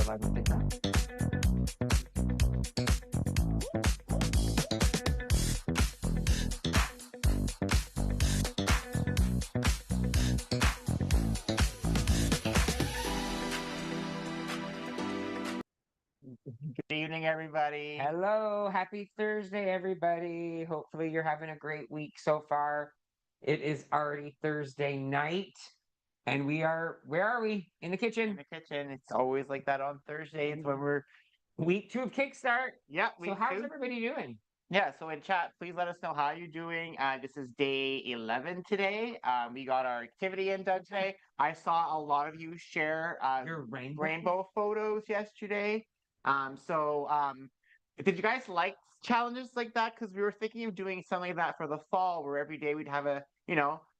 I don't think that. Good evening, everybody. Hello, happy Thursday, everybody. Hopefully, you're having a great week so far. It is already Thursday night, and where are we? In the In kitchen. the kitchen. It's always like that on Thursdays when we're Week 2 of Kickstart. yeah, So, week how's two. everybody doing? Yeah, so in chat, please let us know how you're doing. This is day 11 today. We got our activity in done today. I saw a lot of you share Your rainbow. rainbow photos yesterday. Did you guys like challenges like that? Because we were thinking of doing something like that for the fall, where every day we'd have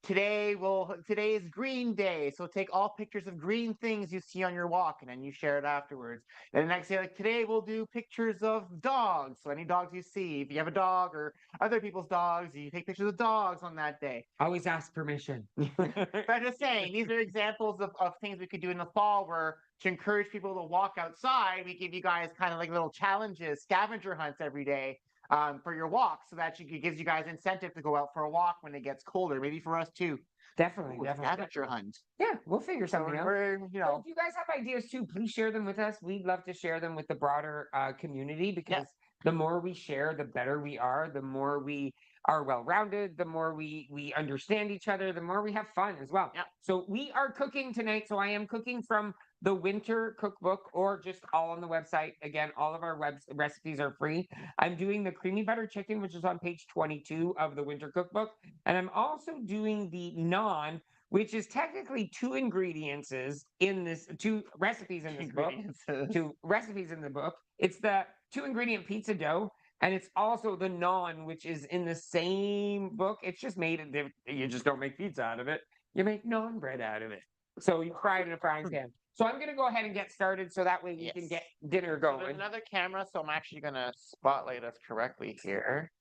today is green day, so take all pictures of green things you see on your walk, and then you share it afterwards. And the next day, like today, we'll do pictures of dogs. So any dogs you see, if you have a dog or other people's dogs, you take pictures of dogs on that day. Always ask permission. But I'm just saying, these are examples of things we could do in the fall where to encourage people to walk outside, we give you guys kind of like little challenges, scavenger hunts every day for your walk. So that it gives you guys incentive to go out for a walk when it gets colder. Maybe for us too. Definitely, Ooh, definitely. scavenger hunt. Yeah, we'll figure something out. We're, Well, if you guys have ideas too, please share them with us. We'd love to share them with the broader community because the more we share, the better we are. The more we are well-rounded, the more we understand each other, the more we have fun as well. Yeah. So we are cooking tonight. So I am cooking from the winter cookbook or just all on the website. Again, all of our recipes are free. I'm doing the creamy butter chicken, which is on page 22 of the winter cookbook. And I'm also doing the naan, which is technically two recipes in this book. Two recipes in the book. It's the 2-ingredient pizza dough, and it's also the naan, which is in the same book. It's just made you just don't make pizza out of it. You make naan bread out of it. So you fry it in a frying pan. So I'm going to go ahead and get started so that way we can get dinner going. So there's another camera, so I'm actually going to spotlight us correctly here.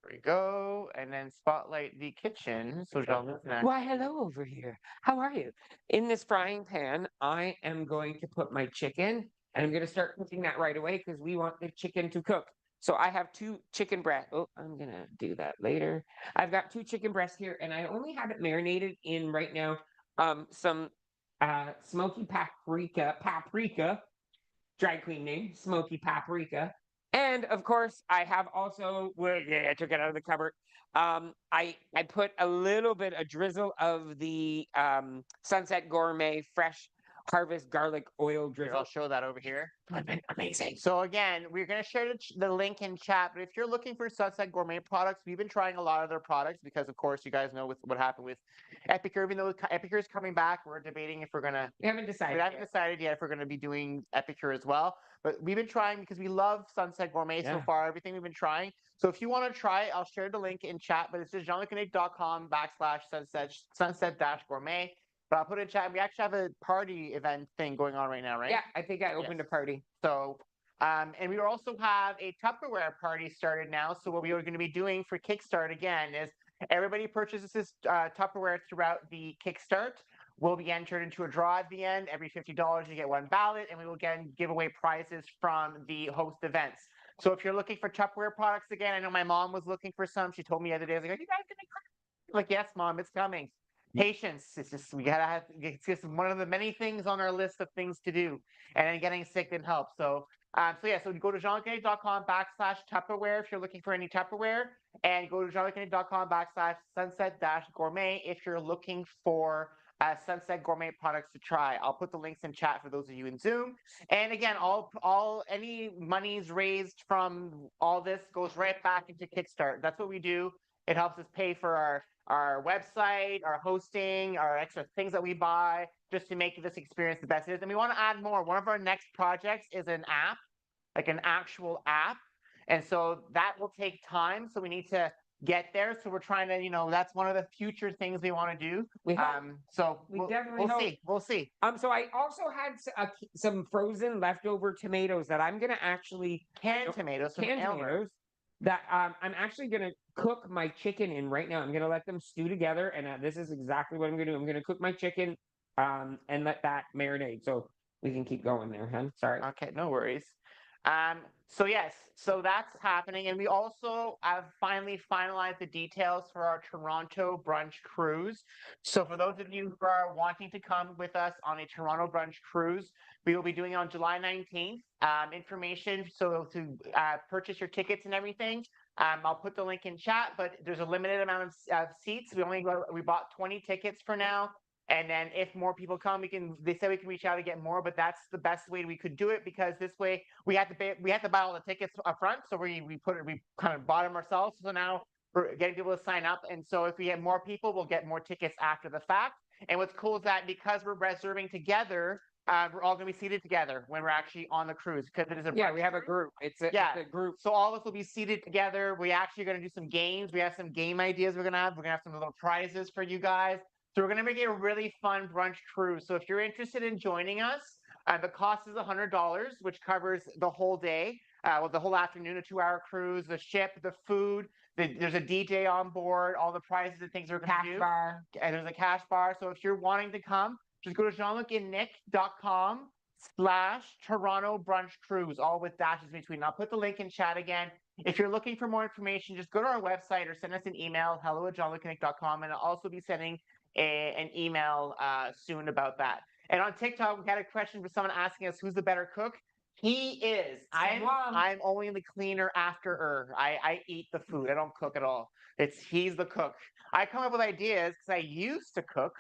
There we go. And then spotlight the kitchen. So Jean-Luc can Why, hello over here. How are you? In this frying pan, I am going to put my chicken, and I'm going to start cooking that right away because we want the chicken to cook. So I have 2 chicken breasts. Oh, I'm going to do that later. I've got 2 chicken breasts here, and I only have it marinated in right now some smoky paprika, dry clean name, smoky paprika. And of course, I have also, I took it out of the cupboard. I put a drizzle of the Sunset Gourmet Fresh Harvest Garlic Oil Here, drizzle. I'll show that over here. Amazing. So again, we're going to share the link in chat. But if you're looking for Sunset Gourmet products, we've been trying a lot of their products because, of course, you guys know what happened with Epicure. Even though Epicure is coming back, we're debating if we're going to. We haven't decided. We haven't decided yet if we're going to be doing Epicure as well. But we've been trying because we love Sunset Gourmet so far. Everything we've been trying. So if you want to try it, I'll share the link in chat. But it's just jeanlucandnick.com/sunset-gourmet. But I'll put it in chat. We actually have a party event thing going on right now, right? Yeah, I think I opened a party. So, and we also have a Tupperware party started now. So what we are going to be doing for Kickstart again is everybody purchases this Tupperware throughout the Kickstart will be entered into a draw at the end. Every $50 you get 1 ballot, and we will again give away prizes from the host events. So if you're looking for Tupperware products again, I know my mom was looking for some. She told me the other day, I was like, "Are you guys gonna come?" Like, yes, Mom, it's coming. Patience. It's just it's just one of the many things on our list of things to do, and then getting sick didn't help. So so go to jeanlucandnick.com/Tupperware if you're looking for any Tupperware, and go to jeanlucandnick.com/sunset-gourmet if you're looking for Sunset Gourmet products to try. I'll put the links in chat for those of you in Zoom. And again, any monies raised from all this goes right back into Kickstart. That's what we do. It helps us pay for our website, our hosting, our extra things that we buy, just to make this experience the best it is. And we want to add more. One of our next projects is an app, like an actual app. And so that will take time. So we need to get there. So we're trying to, that's one of the future things we want to do. We We'll see. We'll see. So I also had some frozen leftover tomatoes that I'm going to actually canned tomatoes that I'm actually going to cook my chicken in right now. I'm going to let them stew together, and this is exactly what I'm going to do. I'm going to cook my chicken and let that marinate. So we can keep going there, huh? Sorry. Okay, no worries. So yes, so that's happening, and we also have finally finalized the details for our Toronto brunch cruise. So for those of you who are wanting to come with us on a Toronto brunch cruise, we will be doing it on July 19th. Information, so to purchase your tickets and everything, I'll put the link in chat, but there's a limited amount of seats. We bought 20 tickets for now. And then if more people come, they said we can reach out and get more, but that's the best way we could do it, because this way we had to buy all the tickets up front. So we kind of bought them ourselves. So now we're getting people to sign up. And so if we have more people, we'll get more tickets after the fact. And what's cool is that because we're reserving together, we're all going to be seated together when we're actually on the cruise, because it is we have a group. It's a group. So all of us will be seated together. We actually are going to do some games. We have some game ideas we're going to have. We're going to have some little prizes for you guys. So we're going to make it a really fun brunch cruise. So if you're interested in joining us, the cost is $100, which covers the whole day, the whole afternoon, a 2-hour cruise, the ship, the food. There's a DJ on board, all the prizes and things we're going to do. Bar. And there's a cash bar. So if you're wanting to come, just go to jeanlucandnick.com/Toronto brunch cruise, all with dashes between. I'll put the link in chat again. If you're looking for more information, just go to our website or send us an email, hello@jeanlucandnick.com, and I'll also be sending an email soon about that. And on TikTok, we had a question for someone asking us who's the better cook. He is. I'm only the cleaner after. I eat the food. I don't cook at all. He's the cook. I come up with ideas because I used to cook,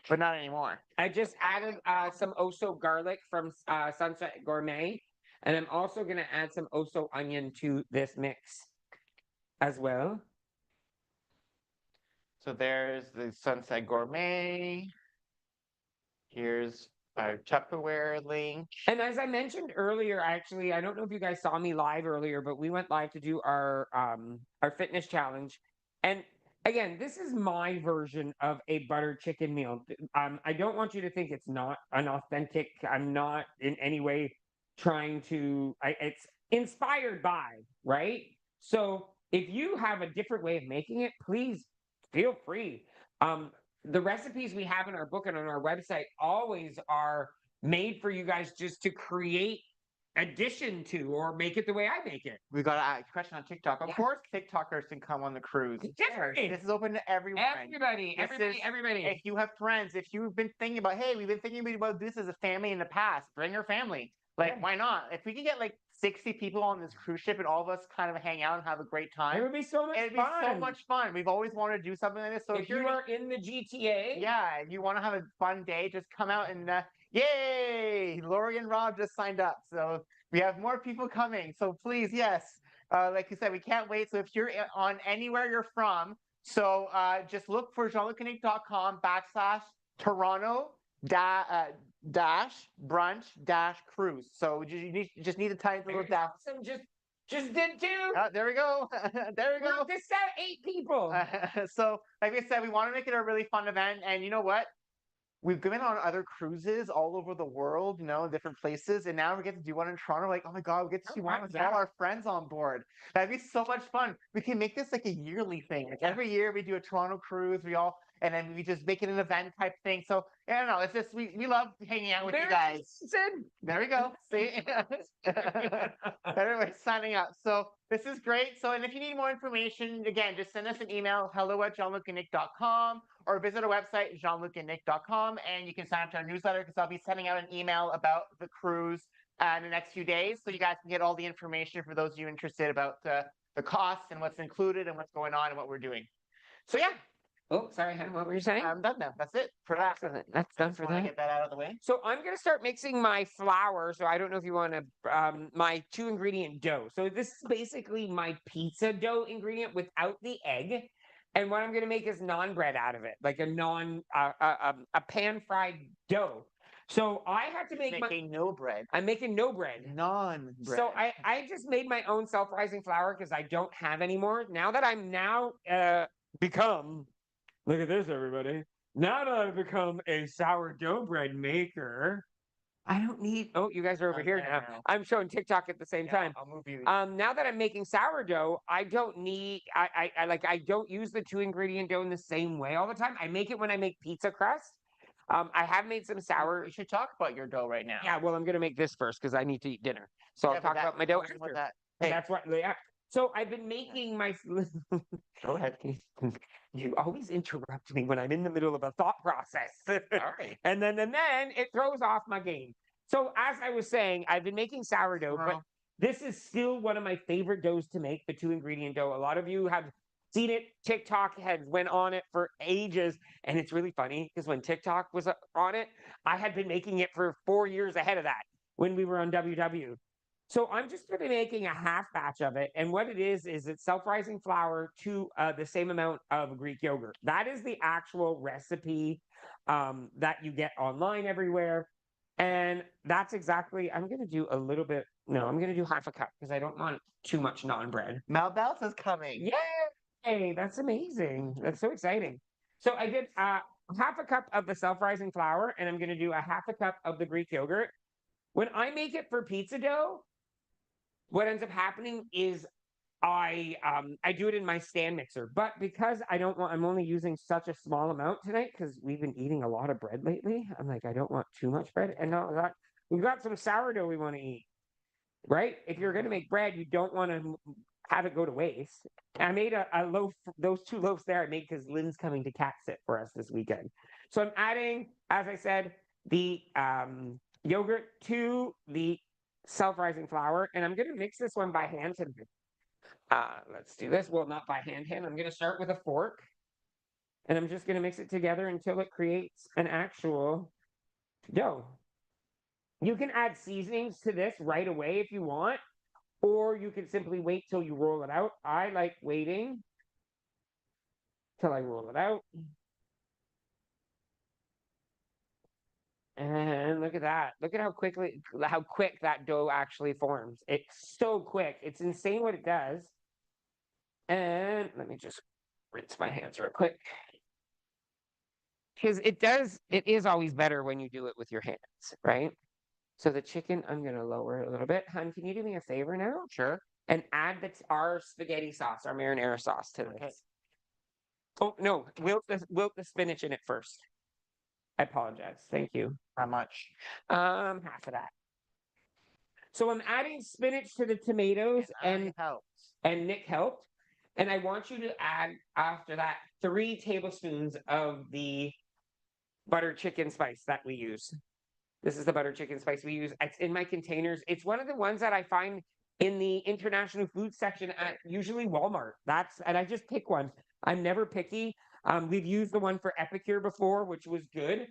but not anymore. I just added some Oso garlic from Sunset Gourmet, and I'm also going to add some Oso onion to this mix as well. So there's the Sunset Gourmet. Here's our Tupperware link. And as I mentioned earlier, actually, I don't know if you guys saw me live earlier, but we went live to do our fitness challenge. And again, this is my version of a buttered chicken meal. I don't want you to think it's not an authentic. I'm not in any way trying to. It's inspired by, right? So if you have a different way of making it, please feel free. The recipes we have in our book and on our website always are made for you guys just to create addition to or make it the way I make it. We got a question on TikTok. Of course, TikTokers can come on the cruise. This is open to everyone. Everybody. If you have friends, if you've been thinking about, hey, we've been thinking about this as a family in the past, bring your family. Why not? If we can get 60 people on this cruise ship and all of us kind of hang out and have a great time, it would be so much fun. It'd be so much fun. We've always wanted to do something like this. So if you are in the GTA, and you want to have a fun day, just come out and yay! Lori and Rob just signed up, so we have more people coming. So please, yes, like you said, we can't wait. So if you're on anywhere you're from, so just look for jeanlucandnick.com/Toronto brunch cruise. So you just need to title it down. Just did too. There we go. There we go. This set 8 people. So like I said, we want to make it a really fun event. And you know what? We've been on other cruises all over the world, different places. And now we get to do one in Toronto. Oh my God, we get to do one with all our friends on board. That'd be so much fun. We can make this like a yearly thing. Every year we do a Toronto cruise. And then we just make it an event type thing. So I don't know. It's just we love hanging out with you guys. There we go. See, everybody's signing up. So this is great. So and if you need more information, again, just send us an email, hello@jeanlucandnick.com, or visit our website, jeanlucandnick.com, and you can sign up to our newsletter because I'll be sending out an email about the cruise in the next few days, so you guys can get all the information for those of you interested about the costs and what's included and what's going on and what we're doing. So yeah. Oh, sorry, hon, what were you saying? I'm done now. That's it for that. That's done for that. Get that out of the way. So I'm going to start mixing my flour. So I don't know if you want to, my 2-ingredient dough. So this is basically my pizza dough ingredient without the egg. And what I'm going to make is naan bread out of it, like a pan-fried dough. So I have to make no bread. I'm making no bread. Naan bread. So I just made my own self-rising flour because I don't have any more. Now that I'm become... Look at this, everybody. Now that I've become a sourdough bread maker, I don't need... Oh, you guys are over here now. I'm showing TikTok at the same time. I'll move you. Now that I'm making sourdough, I don't need... I don't use the 2-ingredient dough in the same way all the time. I make it when I make pizza crust. I have made some sour. We should talk about your dough right now. Yeah, well, I'm gonna make this first because I need to eat dinner. So Yeah, I'll but talk about my dough tell me what after. that. And Hey, that's what. Yeah. So I've been making my. go ahead. You always interrupt me when I'm in the middle of a thought process. All right. And then it throws off my game. So as I was saying, I've been making sourdough, but this is still one of my favorite doughs to make, the 2-ingredient dough. A lot of you have seen it. TikTok had went on it for ages. And it's really funny because when TikTok was on it, I had been making it for 4 years ahead of that when we were on WW. So I'm just going to be making a half batch of it. And what it is it's self-rising flour to the same amount of Greek yogurt. That is the actual recipe that you get online everywhere. And that's exactly, I'm going to do a little bit. No, I'm going to do half a cup because I don't want too much naan bread. Malbel's is coming. Yay! That's amazing. That's so exciting. So I did half a cup of the self-rising flour, and I'm going to do a half a cup of the Greek yogurt. When I make it for pizza dough, what ends up happening is I do it in my stand mixer, but because I'm only using such a small amount tonight because we've been eating a lot of bread lately. I'm like, I don't want too much bread, and no, we've got some sourdough we want to eat, right? If you're going to make bread, you don't want to have it go to waste. And I made a loaf, those 2 loaves there I made because Lynn's coming to cat sit for us this weekend. So I'm adding, as I said, the yogurt to the self-rising flour, and I'm going to mix this one by hand today. Let's do this. Well, not by hand. I'm going to start with a fork, and I'm just going to mix it together until it creates an actual dough. You can add seasonings to this right away if you want, or you can simply wait till you roll it out. I like waiting till I roll it out. And look at that. Look at how quick that dough actually forms. It's so quick. It's insane what it does. And let me just rinse my hands real quick. Because it is always better when you do it with your hands, right? So the chicken, I'm going to lower it a little bit. Hun, can you do me a favor now? Sure. And add our spaghetti sauce, our marinara sauce to this. Okay. Oh, no, wilt the spinach in it first. I apologize. Thank you. How much? Half of that. So I'm adding spinach to the tomatoes and Nick helped. And I want you to add after that 3 tablespoons of the butter chicken spice that we use. This is the butter chicken spice we use. It's in my containers. It's one of the ones that I find in the international food section at usually Walmart. And I just pick one. I'm never picky. We've used the one for Epicure before, which was good,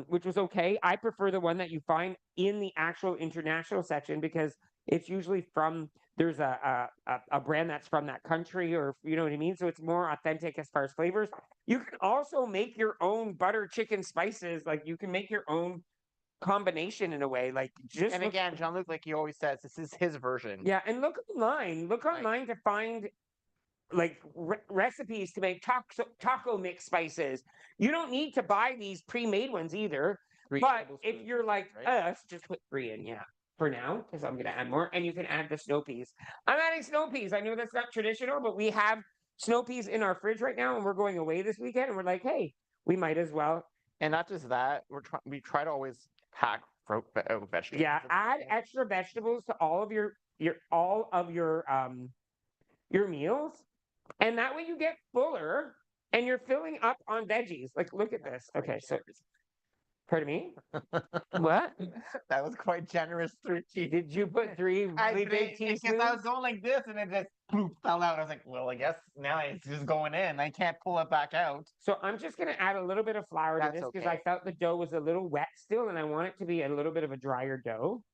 which was okay. I prefer the one that you find in the actual international section because it's usually there's a brand that's from that country, or you know what I mean? So it's more authentic as far as flavors. You can also make your own butter chicken spices. Like you can make your own combination in a way. Like and again, Jean-Luc, like he always says, this is his version. Yeah, and look online to find like recipes to make taco mix spices. You don't need to buy these pre-made ones either. But if you're like us, just put 3 in, yeah, for now, because I'm gonna add more. And you can add the snow peas. I'm adding snow peas. I know that's not traditional, but we have snow peas in our fridge right now, and we're going away this weekend, and we're like, hey, we might as well. And not just that, we try to always pack vegetables. Yeah, add extra vegetables to all of your meals, and that way you get fuller and you're filling up on veggies. Like, look at this. Okay, so pardon me. What? That was quite generous. 3 teaspoons. Did you put 3 really big teaspoons? Because I was going like this, and it just fell out. I was like, well, I guess now it's just going in. I can't pull it back out. So I'm just going to add a little bit of flour to this because I felt the dough was a little wet still, and I want it to be a little bit of a drier dough.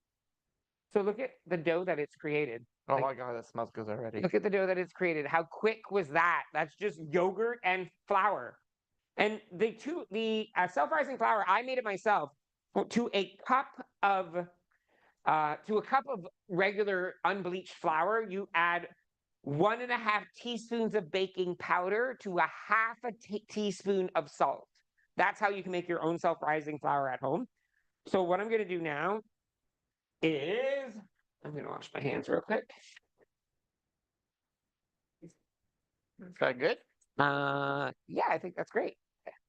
So look at the dough that it's created. Oh my God, that smells good already. Look at the dough that it's created. How quick was that? That's just yogurt and flour. And the self-rising flour, I made it myself to a cup of regular unbleached flour. You add 1.5 teaspoons of baking powder to a half a teaspoon of salt. That's how you can make your own self-rising flour at home. So what I'm going to do now is I'm going to wash my hands real quick. Is that good? Yeah, I think that's great.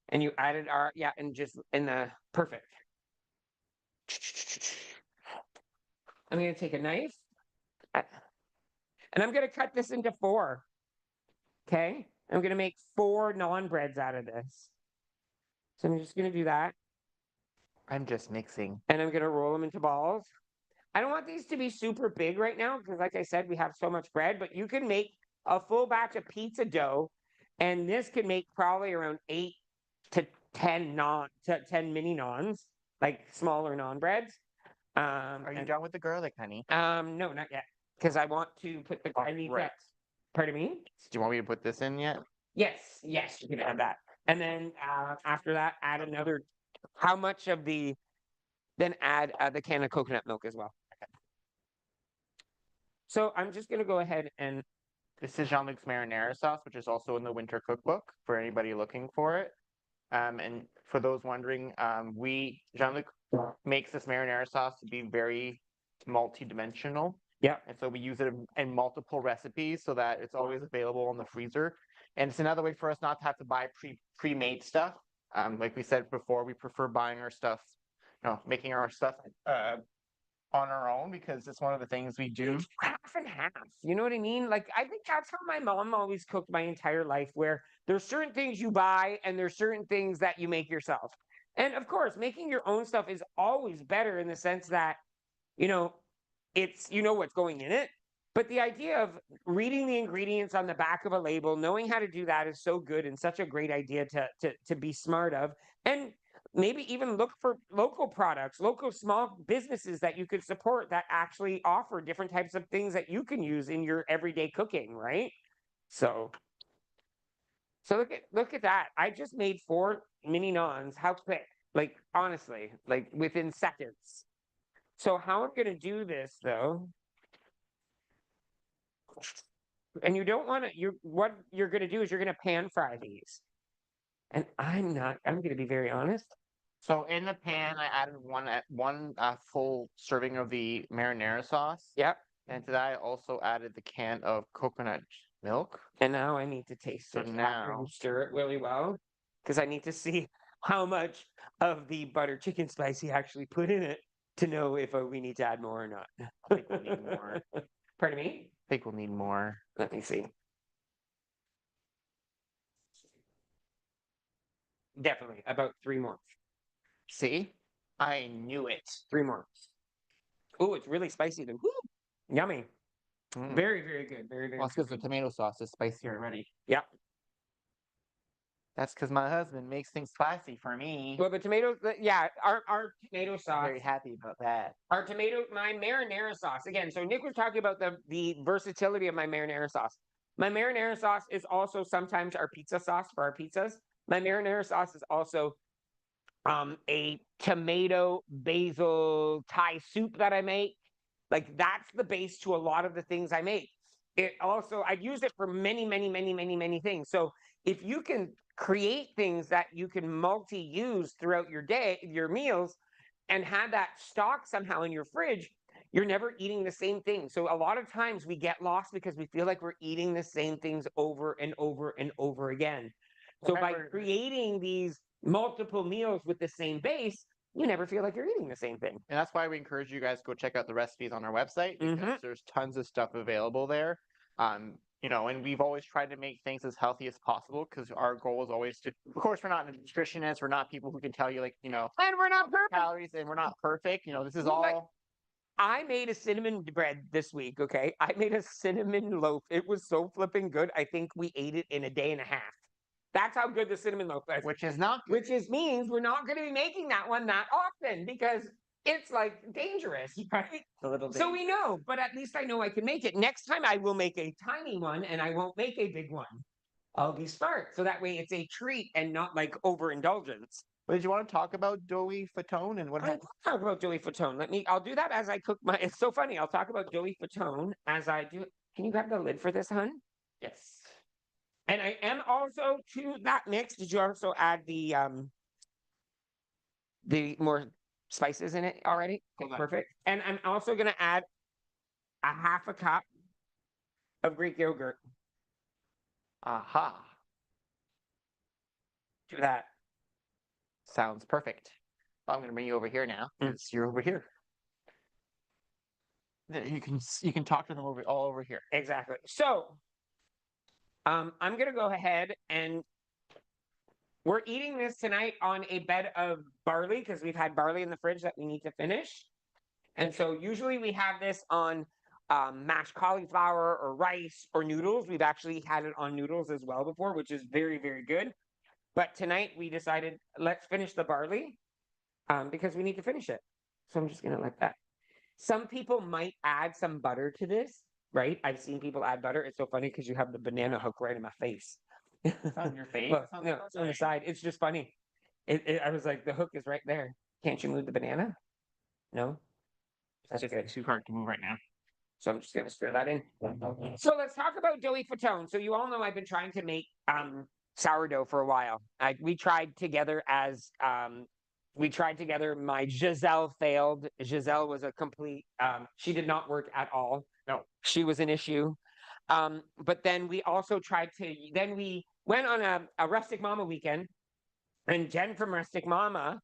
And you added our, yeah, and just in the perfect. I'm going to take a knife and I'm going to cut this into 4. Okay. I'm going to make 4 naan breads out of this. So I'm just going to do that. I'm just mixing. And I'm going to roll them into balls. I don't want these to be super big right now because, like I said, we have so much bread, but you can make a full batch of pizza dough, and this can make probably around 8 to 10 10 mini naans, like smaller naan breads. Are you done with the garlic, honey? No, not yet, because I want to put the. I need right. that. Pardon me? Do you want me to put this in yet? Yes, yes, you can add that, and then after that, add another. How much of the? Then add the can of coconut milk as well. So I'm just going to go ahead and. This is Jean-Luc's marinara sauce, which is also in the winter cookbook for anybody looking for it. And for those wondering, Jean-Luc makes this marinara sauce to be very multi-dimensional. Yeah. And so we use it in multiple recipes so that it's always available in the freezer. And it's another way for us not to have to buy pre-made stuff. Like we said before, we prefer buying our stuff, making our stuff on our own because it's one of the things we do. Half and half. You know what I mean? Like, I think that's how my mom always cooked my entire life, where there's certain things you buy and there's certain things that you make yourself. And of course, making your own stuff is always better in the sense that, it's, what's going in it. But the idea of reading the ingredients on the back of a label, knowing how to do that is so good and such a great idea to be smart of. And maybe even look for local products, local small businesses that you could support that actually offer different types of things that you can use in your everyday cooking, right? So look at that. I just made 4 mini naans. How quick? Like honestly, like within seconds. So how I'm gonna do this though, and you don't want to. What you're gonna do is you're gonna pan fry these, and I'm gonna be very honest. So in the pan, I added one full serving of the marinara sauce. Yep. And to that, I also added the can of coconut milk. And now I need to taste it after you stir it really well, because I need to see how much of the butter chicken spice he actually put in it to know if we need to add more or not. I think we'll need more. Pardon me? I think we'll need more. Let me see. Definitely about 3 more. See? I knew it. 3 more. Oh, it's really spicy though. Woo! Yummy. Very, very good. Very, very Well, it's because the tomato sauce is spicy already. Yep. That's because my husband makes things spicy for me. Well, the tomatoes, our tomato sauce. Very happy about that. My marinara sauce. Again, so Nick was talking about the versatility of my marinara sauce. My marinara sauce is also sometimes our pizza sauce for our pizzas. My marinara sauce is also a tomato basil Thai soup that I make. Like that's the base to a lot of the things I make. It also, I use it for many, many, many, many, many things. So if you can create things that you can multi-use throughout your day, your meals, and have that stock somehow in your fridge, you're never eating the same thing. So a lot of times we get lost because we feel like we're eating the same things over and over and over again. So by creating these multiple meals with the same base, you never feel like you're eating the same thing. And that's why we encourage you guys to go check out the recipes on our website because there's tons of stuff available there. And we've always tried to make things as healthy as possible because our goal is always to, of course, we're not nutritionists, we're not people who can tell you and we're not perfect calories, and we're not perfect. This is all. I made a cinnamon bread this week, okay? I made a cinnamon loaf. It was so flipping good. I think we ate it in a day and a half. That's how good the cinnamon loaf is. Which is not good. Which means we're not going to be making that one that often because it's like dangerous, right? A little dangerous. So we know, but at least I know I can make it. Next time I will make a tiny one and I won't make a big one. I'll be smart. So that way it's a treat and not like overindulgence. But did you want to talk about doughy fatone and what? I'll talk about doughy fatone. I'll do that as I cook my. It's so funny. I'll talk about doughy fatone as I do. Can you grab the lid for this, hun? Yes. And I am also to that mix. Did you also add the more spices in it already? Okay, perfect. And I'm also gonna add a 1/2 cup of Greek yogurt. Aha. To that. Sounds perfect. I'm going to bring you over here now. You're over here. There, you can talk to them all over here. Exactly. So, I'm going to go ahead and we're eating this tonight on a bed of barley because we've had barley in the fridge that we need to finish. And so usually we have this on mashed cauliflower or rice or noodles. We've actually had it on noodles as well before, which is very, very good. But tonight we decided let's finish the barley because we need to finish it. So I'm just going to let that. Some people might add some butter to this, right? I've seen people add butter. It's so funny because you have the banana hook right in my face. It's on your face? Look, no, it's on the side. It's just funny. I was like, the hook is right there. Can't you move the banana? No? That's good. It's too hard to move right now. So I'm just going to stir that in. So let's talk about doughy fatone. So you all know I've been trying to make sourdough for a while. We tried together my Giselle failed. Giselle was a complete, she did not work at all. No. She was an issue. But then we also then we went on a Rustic Mama weekend, and Jen from Rustic Mama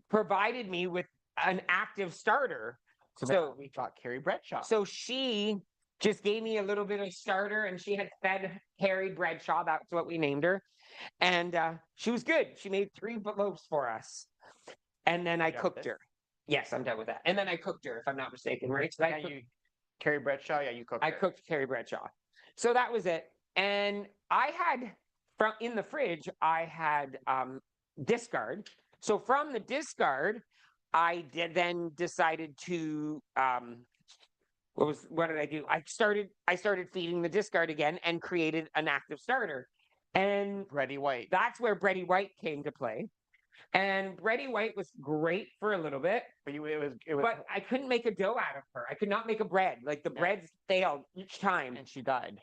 provided me with an active starter. So we got Carrie Bradshaw. So she just gave me a little bit of starter, and she had fed Carrie Bradshaw. That's what we named her. And she was good. She made 3 loaves for us. And then I cooked her. Yes, I'm done with that. And then I cooked her, if I'm not mistaken, right? So Carrie Bradshaw, yeah, you cooked her. I cooked Carrie Bradshaw. So that was it. And I had, in the fridge, I had discard. So from the discard, I then decided to, what did I do? I started feeding the discard again and created an active starter. And Bready White. That's where Bready White came to play. And Bready White was great for a little bit, but it was. But I couldn't make a dough out of her. I could not make a bread. Like the bread failed each time. And she died.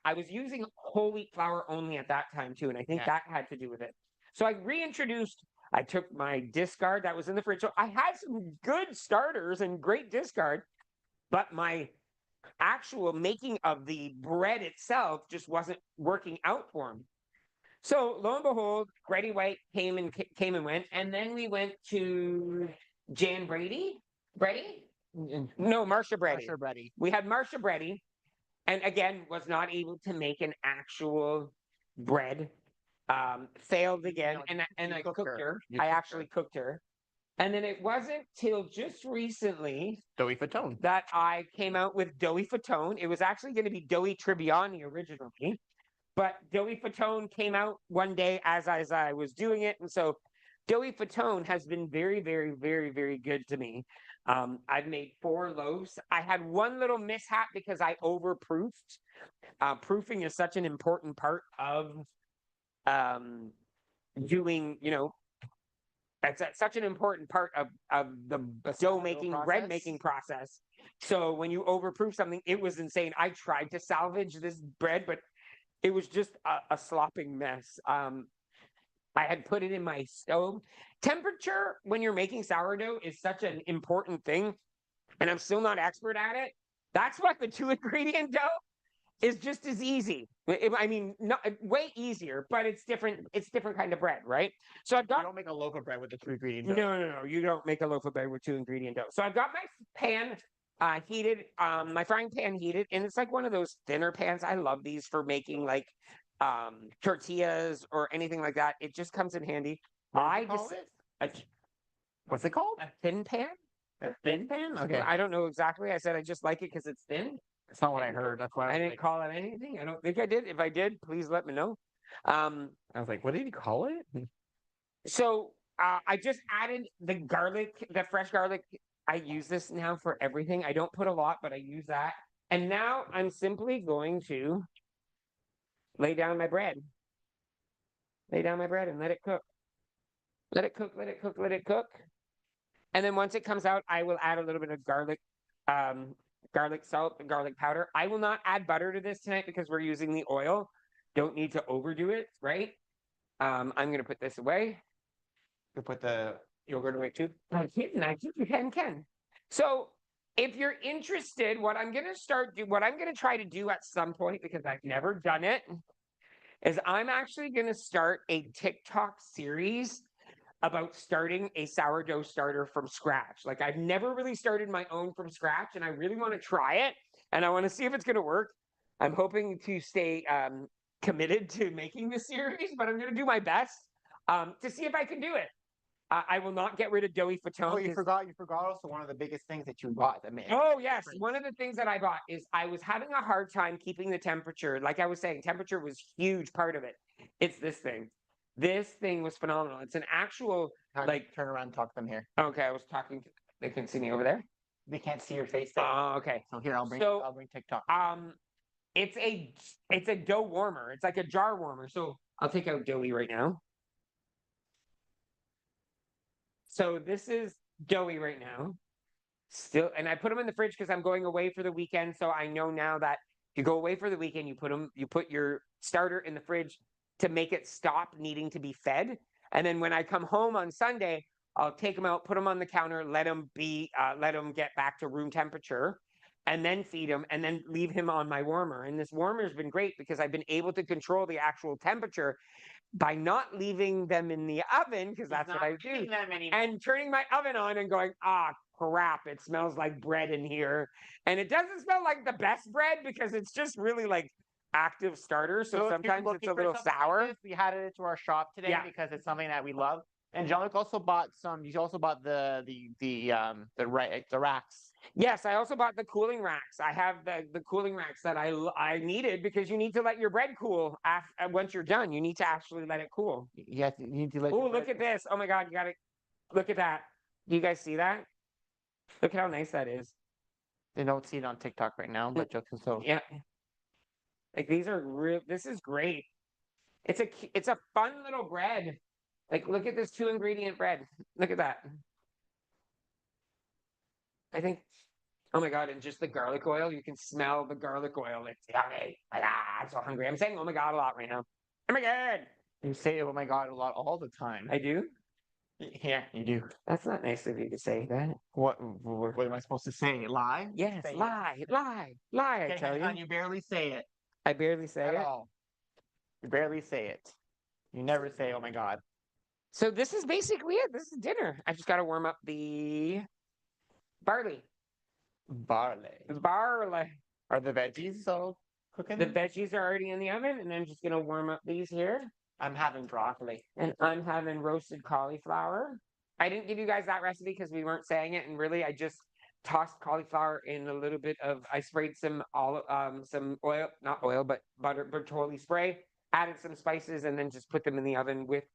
I was using whole wheat flour only at that time too, and I think that had to do with it. So I reintroduced. I took my discard that was in the fridge. So I had some good starters and great discard, but my actual making of the bread itself just wasn't working out for me. So lo and behold, Bready White came and went, and then we went to Jan Brady. No, Marcia Brady. We had Marcia Brady, and again was not able to make an actual bread. Failed again, and I cooked her. I actually cooked her. And then it wasn't till just recently Doughy fatone that I came out with doughy fatone. It was actually going to be doughy Tribbiani originally, but doughy fatone came out one day as I was doing it, and so doughy fatone has been very, very, very, very good to me. I've made 4 loaves. I had one little mishap because I overproofed. Proofing is such an important part of doing, that's such an important part of the dough making, bread making process. So when you overproof something, it was insane. I tried to salvage this bread, but it was just a slopping mess. I had put it in my stove. Temperature when you're making sourdough is such an important thing, and I'm still not expert at it. That's why the 2-ingredient dough is just as easy. I mean, not way easier, but it's different. It's different kind of bread, right? So I've got. You don't make a loaf of bread with the 2-ingredient dough. No. You don't make a loaf of bread with 2-ingredient dough. So I've got my pan heated, my frying pan heated, and it's like one of those thinner pans. I love these for making like tortillas or anything like that. It just comes in handy. What's it called? A thin pan. A thin pan? Okay. I don't know exactly. I said I just like it because it's thin. That's not what I heard. That's why I didn't call it anything. I don't think I did. If I did, please let me know. I was like, what did he call it? So I just added the garlic, the fresh garlic. I use this now for everything. I don't put a lot, but I use that. And now I'm simply going to lay down my bread. Lay down my bread and let it cook. Let it cook, let it cook, let it cook. And then once it comes out, I will add a little bit of garlic salt and garlic powder. I will not add butter to this tonight because we're using the oil. Don't need to overdo it, right? I'm going to put this away. You put the yogurt away too? I think you can. So if you're interested, what I'm going to try to do at some point, because I've never done it, is I'm actually going to start a TikTok series about starting a sourdough starter from scratch. Like I've never really started my own from scratch, and I really want to try it, and I want to see if it's going to work. I'm hoping to stay committed to making this series, but I'm going to do my best to see if I can do it. I will not get rid of doughy Oh, fatone. you forgot also one of the biggest things that you bought that made. Oh, yes. One of the things that I bought is I was having a hard time keeping the temperature. Like I was saying, temperature was huge part of it. It's this thing. This thing was phenomenal. It's an actual like turn around and talk to them here. okay, I was talking to they can see me over there. They can't see your face there. Oh, okay. So here I'll bring TikTok. It's a dough warmer. It's like a jar warmer. So I'll take out doughy right now. So this is doughy right now. Still, and I put them in the fridge because I'm going away for the weekend. So I know now that if you go away for the weekend, you put your starter in the fridge to make it stop needing to be fed. And then when I come home on Sunday, I'll take them out, put them on the counter, let them get back to room temperature, and then feed him, and then leave him on my warmer. And this warmer has been great because I've been able to control the actual temperature by not leaving them in the oven, because that's what I do, and turning my oven on and going, crap, it smells like bread in here. And it doesn't smell like the best bread because it's just really like active starter. So sometimes it's a little sour. Like we had it to our shop today because it's something that we love. And Jean-Luc also bought some. You also bought the racks. Yes, I also bought the cooling racks. I have the cooling racks that I needed because you need to let your bread cool once you're done. You need to actually let it cool. Yes, you need to let. Oh, look at this! Oh my God, you got to look at that. Do you guys see that? Look at how nice that is. They don't see it on TikTok right now, but just so yeah, like these are real. This is great. It's a fun little bread. Like look at this 2-ingredient bread. Look at that. I think, oh my God, and just the garlic oil, you can smell the garlic oil. It's yummy. I'm so hungry. I'm saying oh my God a lot right now. Oh my God. You say oh my God a lot all the time. I do? Yeah, you do. That's not nice of you to say that. What am I supposed to say? Lie? Yes, say lie. I tell you. You barely say it. I barely say at it. all. You barely say it. You never say, oh my God. So this is basically it. This is dinner. I just got to warm up the barley. Barley. Are the veggies all cooking? The veggies are already in the oven, and I'm just going to warm up these here. I'm having broccoli. And I'm having roasted cauliflower. I didn't give you guys that recipe because we weren't saying it. And really, I just tossed cauliflower in a little bit of, I sprayed some oil, not oil, but butter, Bertolli spray, added some spices, and then just put them in the oven with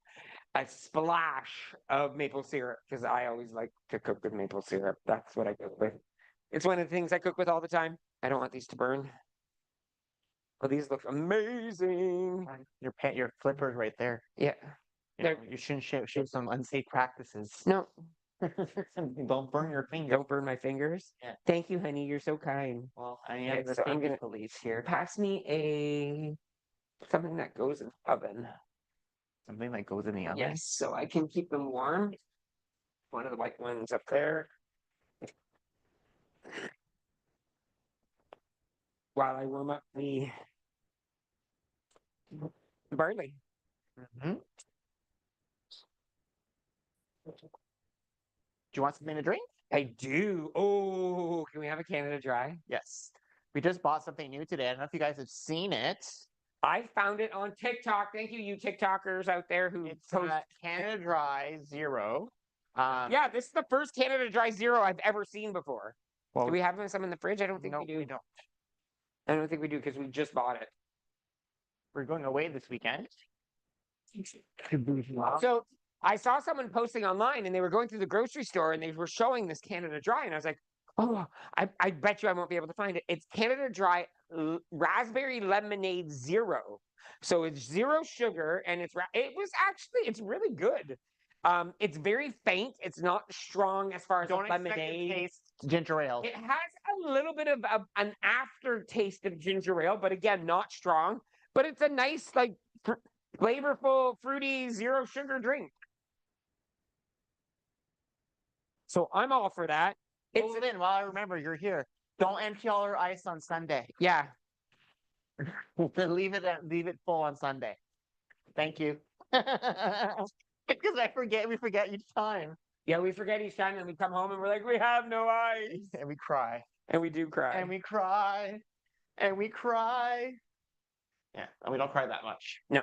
a splash of maple syrup because I always like to cook with maple syrup. That's what I cook with. It's one of the things I cook with all the time. I don't want these to burn. Oh, these look amazing. Your flipper's right there. Yeah. You shouldn't show some unsafe practices. No. Don't burn your fingers. Don't burn my fingers. Yeah. Thank you, honey. You're so kind. Well, I am the finger police here. Pass me something that goes in the oven. Something that goes in the oven? Yes, so I can keep them warm. One of the white ones up there. While I warm up the barley. Mm-hmm. Do you want something to drink? I do. Oh, can we have a Canada Dry? Yes. We just bought something new today. I don't know if you guys have seen it. I found it on TikTok. Thank you, you TikTokers out there who post Canada Dry Zero. Yeah, this is the first Canada Dry Zero I've ever seen before. Well, do we have some in the fridge? I don't think we do. We don't. I don't think we do because we just bought it. We're going away this weekend. So I saw someone posting online and they were going through the grocery store and they were showing this Canada Dry. And I was like, oh, I bet you I won't be able to find it. It's Canada Dry Raspberry Lemonade Zero. So it's zero sugar and it's really good. It's very faint. It's not strong as far as lemonade. Taste ginger ale. It has a little bit of an aftertaste of ginger ale, but again, not strong. But it's a nice, like, flavorful, fruity, zero sugar drink. So I'm all for that. Hold in while I remember you're here. Don't empty all your ice on Sunday. Yeah. leave it full on Sunday. Thank you. Because we forget each time. Yeah, we forget each time and we come home and we're like, we have no ice. And we cry. And we do cry. And we cry. And we cry. Yeah, and we don't cry that much. No.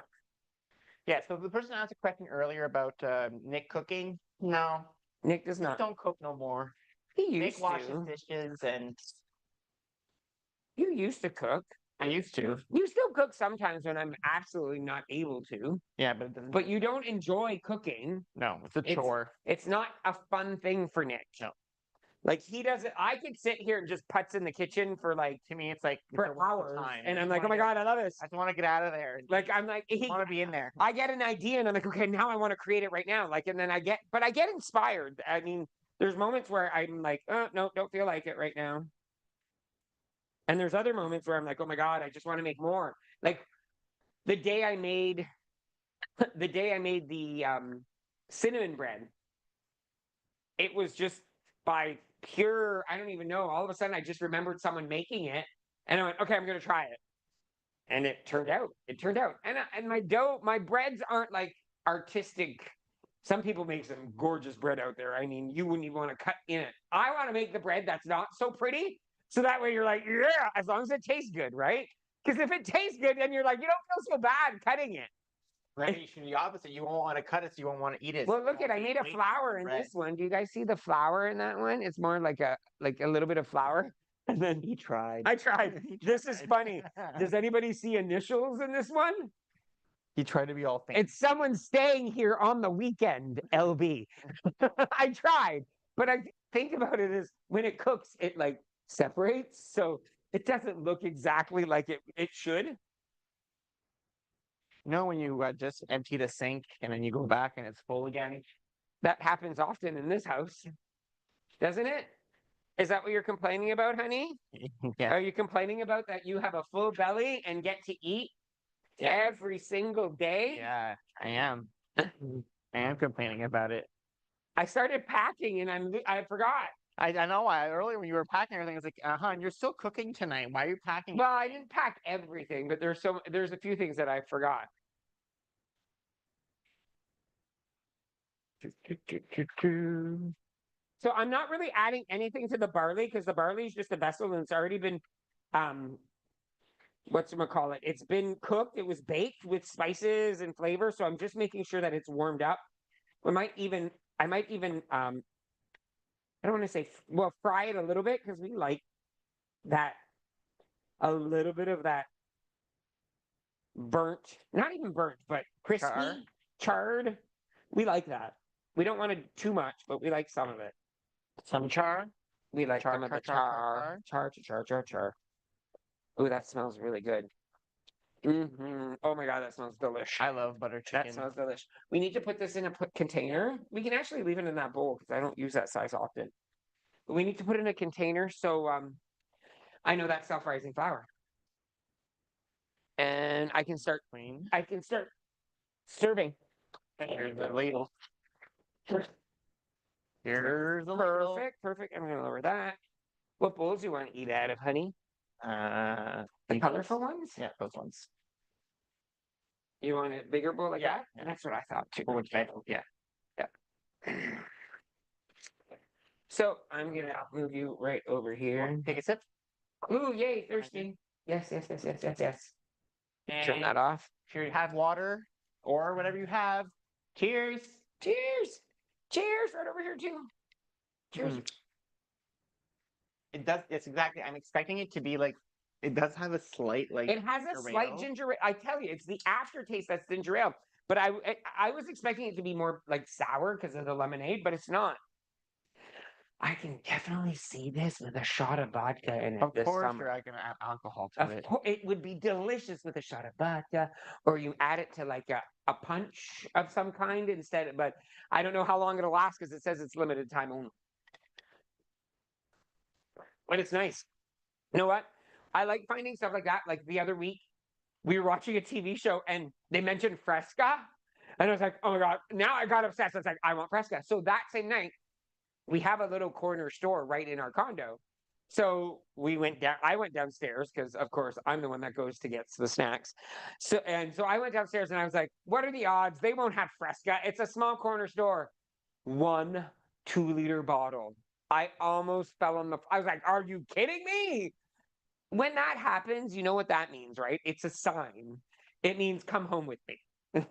Yeah, so the person asked a question earlier about Nick cooking. No, Nick does Nick not. don't cook no more. He Nick used washes to. dishes, and You used to cook. I used to. You still cook sometimes when I'm absolutely not able to. Yeah, but it doesn't. But you don't enjoy cooking. No, it's a chore. It's not a fun thing for Nick. No. Like he doesn't. I could sit here and just putz in the kitchen for like To me, it's like for it's a waste of hours, time. and I I'm just like, oh wanna my get- god, I love this. I just want to get out of there. Like I'm like, I want to be in there. I get an idea and I'm like, okay, now I want to create it right now. Like, and then I get inspired. I mean, there's moments where I'm like, oh no, don't feel like it right now. And there's other moments where I'm like, oh my god, I just want to make more. Like the day I made the cinnamon bread, it was just by pure, I don't even know. All of a sudden, I just remembered someone making it, and I went, okay, I'm going to try it. And it turned out. And my breads aren't like artistic. Some people make some gorgeous bread out there. I mean, you wouldn't even want to cut in it. I want to make the bread that's not so pretty, so that way you're like, yeah, as long as it tastes good, right? Because if it tastes good, then you're like, you don't feel so bad cutting it. Right? You should be the opposite. You won't want to cut it, so you won't want to eat it. Well, look at I made a flour in this one. Do you guys see the flour in that one? It's more like a little bit of flour. And then He tried. I tried. This is funny. Does anybody see initials in this one? He tried to be all fancy. It's someone staying here on the weekend, LB. I tried, but I think about it as when it cooks, it like separates. So it doesn't look exactly like it should. You know when you just empty the sink and then you go back and it's full again? That happens often in this house, doesn't it? Is that what you're complaining about, honey? Yeah. Are you complaining about that you have a full belly and get to eat every single day? Yeah, I am. I am complaining about it. I started packing and I forgot. I know. Earlier when you were packing everything, I was like, and you're still cooking tonight. Why are you packing? Well, I didn't pack everything, but there's a few things that I forgot. So I'm not really adding anything to the barley because the barley is just a vessel and it's already been whatchamacallit. It's been cooked, it was baked with spices and flavor. So I'm just making sure that it's warmed up. I might even I don't want to say fry it a little bit because we like that a little bit of that burnt, not even burnt, but crispy, charred. We like that. We don't want it too much, but we like some of it. Some char? We like Char, some of the char, char. Ooh, that smells really good. Oh my god, that smells delicious. I love butter chicken. That smells delicious. We need to put this in a container. We can actually leave it in that bowl because I don't use that size often. But we need to put it in a container so I know that's self-rising flour. And I can start Clean. I can start serving. Here's the ladle. Here's the ladle. Perfect. I'm gonna lower that. What bowls do you want to eat out of, honey? The colorful ones? Yeah, those ones. You want a bigger bowl like that? Yeah. That's what I thought too. Or which Yeah. So I'm gonna move you right over here. Take a sip. Ooh, yay, thirsty. Yes. And Turn that off. if you have water or whatever you have, cheers. Cheers right over here too. Cheers. It does. It's exactly. I'm expecting it to be like. It does have a slight like. It has a slight ginger ale. I tell you, it's the aftertaste that's ginger ale. But I was expecting it to be more like sour because of the lemonade, but it's not. I can definitely see this with a shot of vodka in it. Of this course, summer. you're going to add alcohol to it. It would be delicious with a shot of vodka, or you add it to like a punch of some kind instead. But I don't know how long it'll last because it says it's limited time only. But it's nice. You know what? I like finding stuff like that. Like the other week, we were watching a TV show and they mentioned Fresca. And I was like, oh my God. Now I got obsessed. I was like, I want Fresca. So that same night, we have a little corner store right in our condo. So we went down. I went downstairs because, of course, I'm the one that goes to get the snacks. So I went downstairs and I was like, "What are the odds? They won't have Fresca. It's a small corner store. 1 2-liter bottle. I almost fell on the. I was like, "Are you kidding me?" When that happens, you know what that means, right? It's a sign. It means come home with me.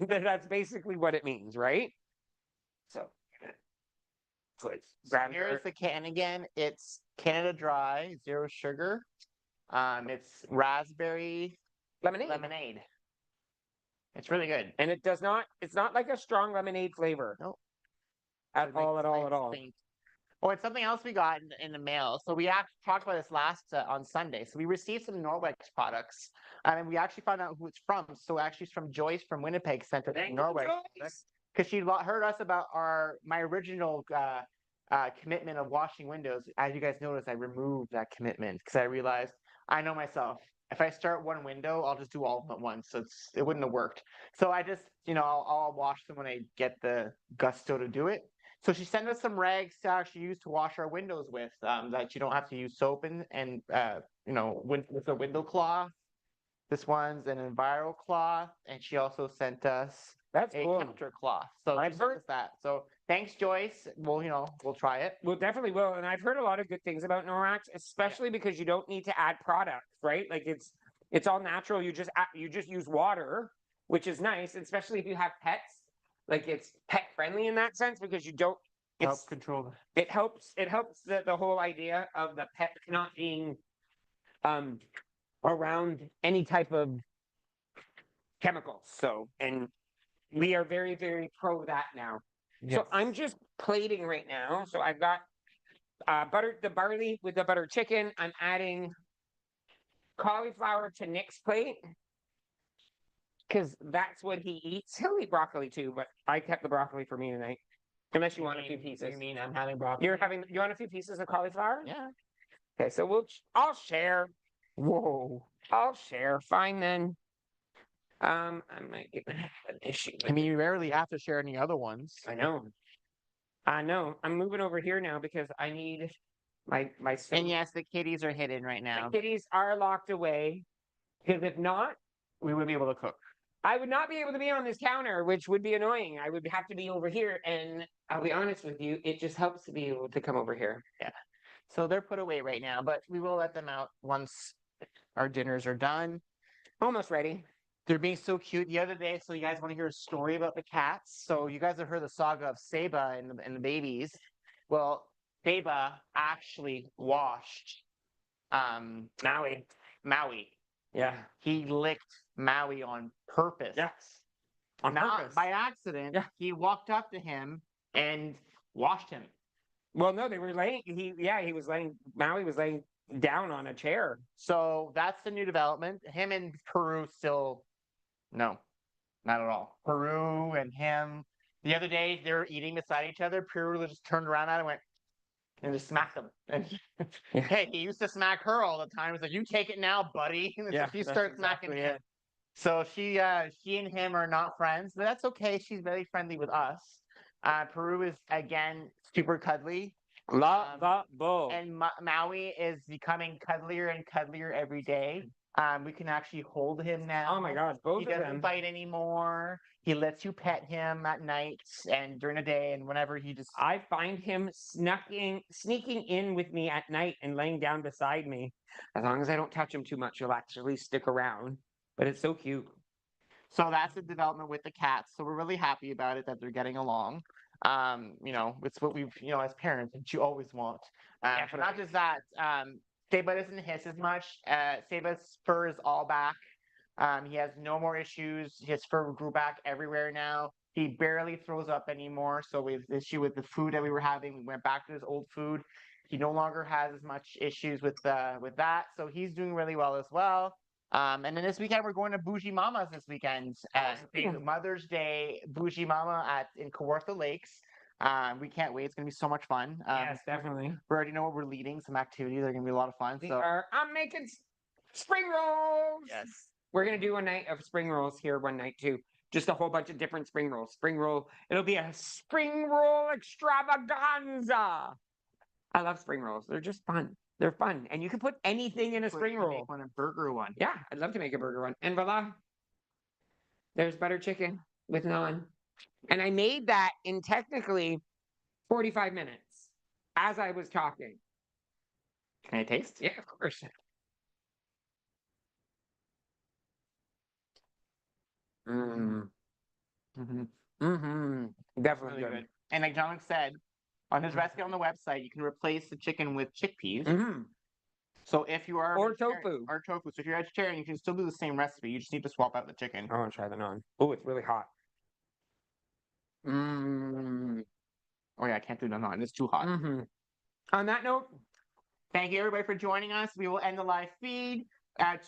That's basically what it means, right? So, So here's the can again. It's Canada Dry, 0 sugar. It's raspberry lemonade. lemonade. It's really good. And it does not, it's not like a strong lemonade flavor. No. At It's like all, at all, nice at all. faint. Oh, it's something else we got in the mail. So we actually talked about this last on Sunday. So we received some Norwex products, and we actually found out who it's from. So actually, it's from Joyce from Winnipeg sent us Thank you, Norwex Joyce. because she heard us about my original commitment of washing windows. As you guys noticed, I removed that commitment because I realized I know myself. If I start one window, I'll just do all of them at once. So it wouldn't have worked. So I just, I'll wash them when I get the gusto to do it. So she sent us some rags to actually use to wash our windows with, that you don't have to use soap and with a window cloth. This one's an enviro cloth, and she also sent us That's a cool. counter cloth. So I've she sent heard- us that. So thanks, Joyce. We'll try it. Well, definitely will. And I've heard a lot of good things about Norax, especially because you don't need to add products, right? Like it's all natural. You just use water, which is nice, especially if you have pets. Like it's pet friendly in that sense because you don't. Help control them. It helps the whole idea of the pet not being around any type of chemicals. So, and we are very, very pro that now. Yes. So I'm just plating right now. So I've got the barley with the butter chicken. I'm adding cauliflower to Nick's plate because that's what he eats. He'll eat broccoli too, but I kept the broccoli for me tonight. Unless you want a few pieces. You mean I'm having broccoli? You want a few pieces of cauliflower? Yeah. Okay, so I'll share. Whoa. I'll share. Fine then. I might get an issue. I mean, you rarely have to share any other ones. I know. I know. I'm moving over here now because I need my And yes, the kitties are hidden right now. the kitties are locked away. Because if not, We would be able to cook. I would not be able to be on this counter, which would be annoying. I would have to be over here, and I'll be honest with you, it just helps to be able to come over here. Yeah. So they're put away right now, but we will let them out once our dinners are done. Almost ready. They're being so cute the other day. So you guys want to hear a story about the cats? So you guys have heard the saga of Saba and the babies. Well, Saba actually washed Maui. Yeah. He licked Maui on purpose. Yes. On Not purpose. by accident. Yeah. He walked up to him and washed him. Well, no, they were laying. He was laying. Maui was laying down on a chair. So that's the new development. Him and Peru still, no, not at all. Peru and him. The other day they were eating beside each other. Peru just turned around at him and went and just smacked him. And hey, he used to smack her all the time. He's like, "You take it now, buddy." And Yeah, so she that's starts exactly smacking it. him. So she and him are not friends, but that's okay. She's very friendly with us. Peru is again super cuddly. Bull. And Maui is becoming cuddlier and cuddlier every day. We can actually hold him now. Oh my God, both He of doesn't them. bite anymore. He lets you pet him at night and during the day, and whenever he just. I find him sneaking in with me at night and laying down beside me. As long as I don't touch him too much, he'll actually stick around. But it's so cute. So that's the development with the cats. So we're really happy about it that they're getting along. It's what we've, as parents, that you always want. Not just that. Saba doesn't hiss as much. Saba's fur is all back. He has no more issues. His fur grew back everywhere now. He barely throws up anymore. So we have the issue with the food that we were having. We went back to his old food. He no longer has as much issues with that. So he's doing really well as well. And then this weekend we're going to Bougie Mama's this weekend. Mother's Day Bougie Mama in Kawartha Lakes. We can't wait. It's gonna be so much fun. Yes, definitely. We already know what we're leading. Some activities are gonna be a lot of fun. I'm making spring rolls. Yes. We're gonna do a night of spring rolls here one night too. Just a whole bunch of different spring rolls. Spring roll. It'll be a spring roll extravaganza. I love spring rolls. They're just fun. They're fun. And you can put anything in a spring roll. Make one a burger one. Yeah, I'd love to make a burger one. And voila, there's butter chicken with naan. And I made that in technically 45 minutes as I was talking. Can I taste? Yeah, of course. Mm. Mm-hmm. Mm-hmm. Definitely Really good. good. And like Jean-Luc said, on his recipe on the website, you can replace the chicken with chickpeas. Mm-hmm. So if you are Or vegetarian- tofu. or tofu, so if you're vegetarian, you can still do the same recipe. You just need to swap out the chicken. I want to try the naan. Oh, it's really hot. Mm. Oh yeah, I can't do the naan. It's too hot. Mm-hmm. On that note, thank you everybody for joining us. We will end the live feed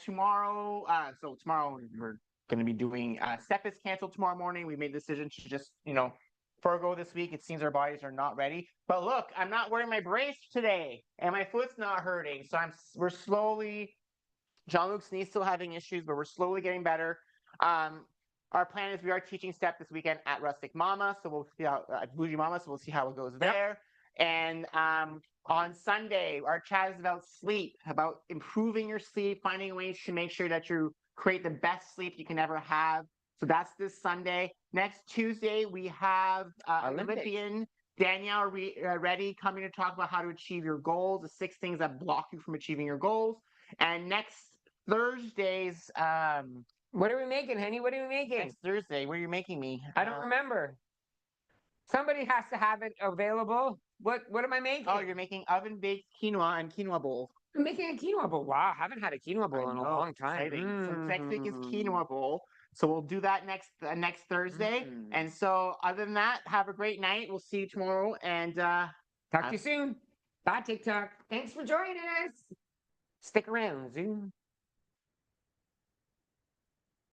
tomorrow. So tomorrow we're going to be doing step is canceled tomorrow morning. We made the decision to just forego this week. It seems our bodies are not ready. But look, I'm not wearing my brace today, and my foot's not hurting. So we're slowly. Jean-Luc's knee's still having issues, but we're slowly getting better. Our plan is we are teaching step this weekend at Rustic Mama, so we'll see how at Bougie Mama, so we'll see how it goes there. And on Sunday, our chat is about sleep, about improving your sleep, finding ways to make sure that you create the best sleep you can ever have. So that's this Sunday. Next Tuesday, we have Olympian Danielle Reddy coming to talk about how to achieve your goals, the 6 things that block you from achieving your goals. And next Thursday's what are we making, honey? What are we making? next Thursday, what are you making me? I don't remember. Somebody has to have it available. What am I making? Oh, you're making oven baked quinoa and quinoa bowl. I'm making a quinoa bowl. Wow, I haven't had a quinoa bowl in a long time. So next week is quinoa bowl. So we'll do that next Thursday. And so other than that, have a great night. We'll see you tomorrow. And talk to you soon. Bye, TikTok. Thanks for joining us. Stick around, Zoom.